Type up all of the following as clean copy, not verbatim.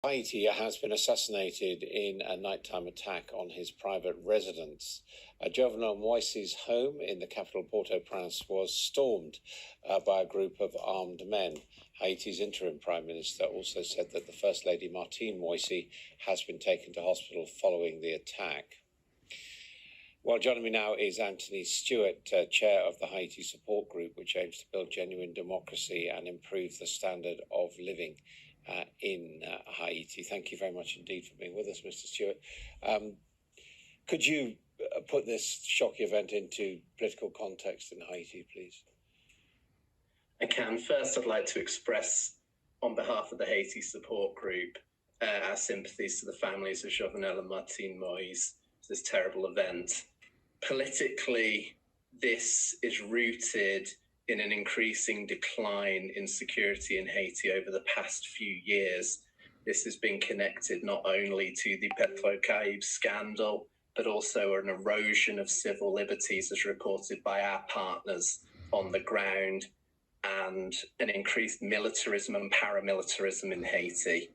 Haiti has been assassinated in a nighttime attack on his private residence. Jovenel Moise's home in the capital Port-au-Prince was stormed by a group of armed men. Haiti's interim prime minister also said that the First Lady Martine Moise has been taken to hospital following the attack. Well, joining me now is Anthony Stewart, chair of the Haiti Support Group, which aims to build genuine democracy and improve the standard of living in Haiti. Thank you very much indeed for being with us, Mr. Stewart. Could you put this shocking event into political context in Haiti, please? I can. First, I'd like to express, on behalf of the Haiti Support Group, our sympathies to the families of Jovenel and Martine Moise to this terrible event. Politically, this is rooted in an increasing decline in security in Haiti over the past few years. This has been connected not only to the Petro-Caribe scandal, but also an erosion of civil liberties as reported by our partners on the ground, and an increased militarism and paramilitarism in Haiti.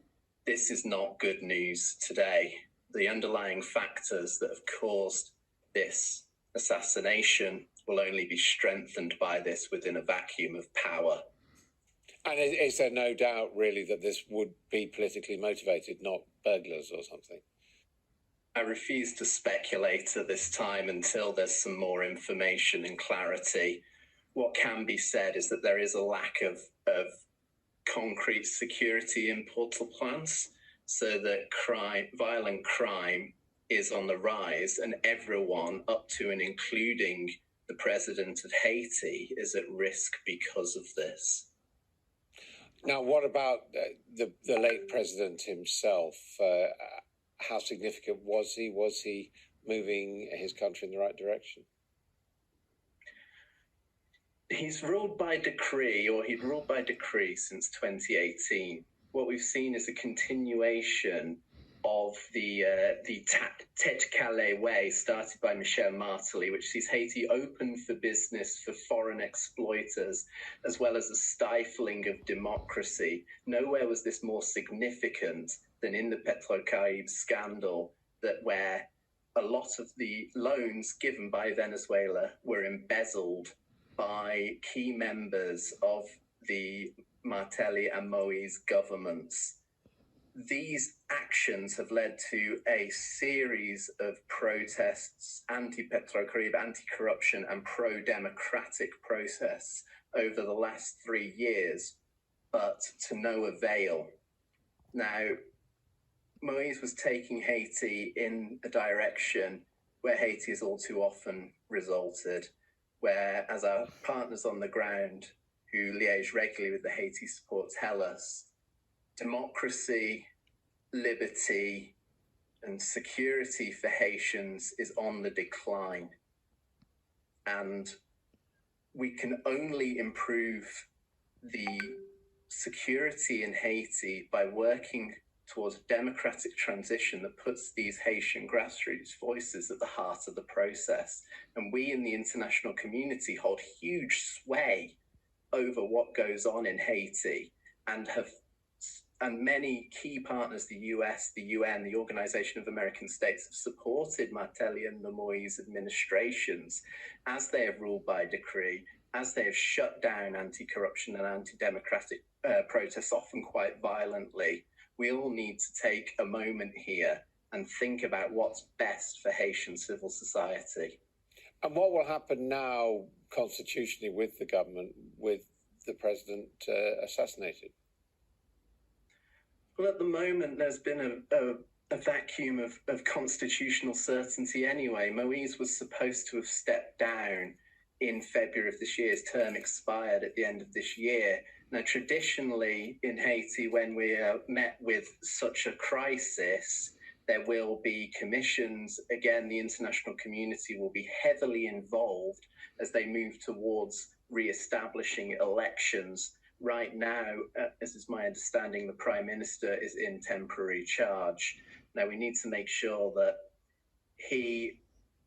This is not good news today. The underlying factors that have caused this assassination will only be strengthened by this within a vacuum of power. And is there no doubt, really, that this would be politically motivated, not burglars or something? I refuse to speculate at this time until there's some more information and clarity. What can be said is that there is a lack of concrete security in Port-au-Prince, so that violent crime is on the rise, and everyone, up to and including the president of Haiti, is at risk because of this. Now, what about the late president himself? How significant was he? Was he moving his country in the right direction? He's ruled by decree, or he'd ruled by decree since 2018. What we've seen is a continuation of the Tête Calais way started by Michel Martelly, which sees Haiti open for business for foreign exploiters, as well as a stifling of democracy. Nowhere was this more significant than in the Petro-Caribe scandal, where a lot of the loans given by Venezuela were embezzled by key members of the Martelly and Moïse governments. These actions have led to a series of protests, anti-Petro-Caribe, anti-corruption and pro-democratic protests over the last 3 years, but to no avail. Now, Moïse was taking Haiti in a direction where Haiti has all too often resulted, where, as our partners on the ground who liaise regularly with the Haiti support tell us, democracy, liberty, and security for Haitians is on the decline. And we can only improve the security in Haiti by working towards a democratic transition that puts these Haitian grassroots voices at the heart of the process. And we in the international community hold huge sway over what goes on in Haiti, and many key partners, the US, the UN, the Organization of American States, have supported Martelly and the Moïse administrations as they have ruled by decree, as they have shut down anti-corruption and anti-democratic protests, often quite violently. We all need to take a moment here and think about what's best for Haitian civil society. And what will happen now constitutionally with the government, with the president assassinated? Well, at the moment, there's been a vacuum of constitutional certainty anyway. Moïse was supposed to have stepped down in February of this year. His term expired at the end of this year. Now, traditionally in Haiti, when we are met with such a crisis, there will be commissions. Again, the international community will be heavily involved as they move towards re-establishing elections. Right now, as is my understanding, the Prime Minister is in temporary charge. Now, we need to make sure that he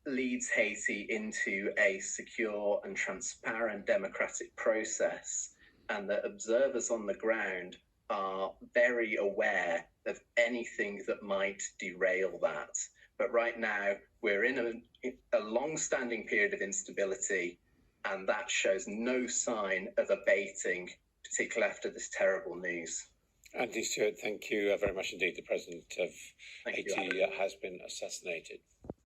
leads Haiti into a secure and transparent democratic process, and that observers on the ground are very aware of anything that might derail that. But right now, we're in a long-standing period of instability, and that shows no sign of abating, particularly after this terrible news. Andy Stewart, thank you very much indeed. The President of Haiti has been assassinated.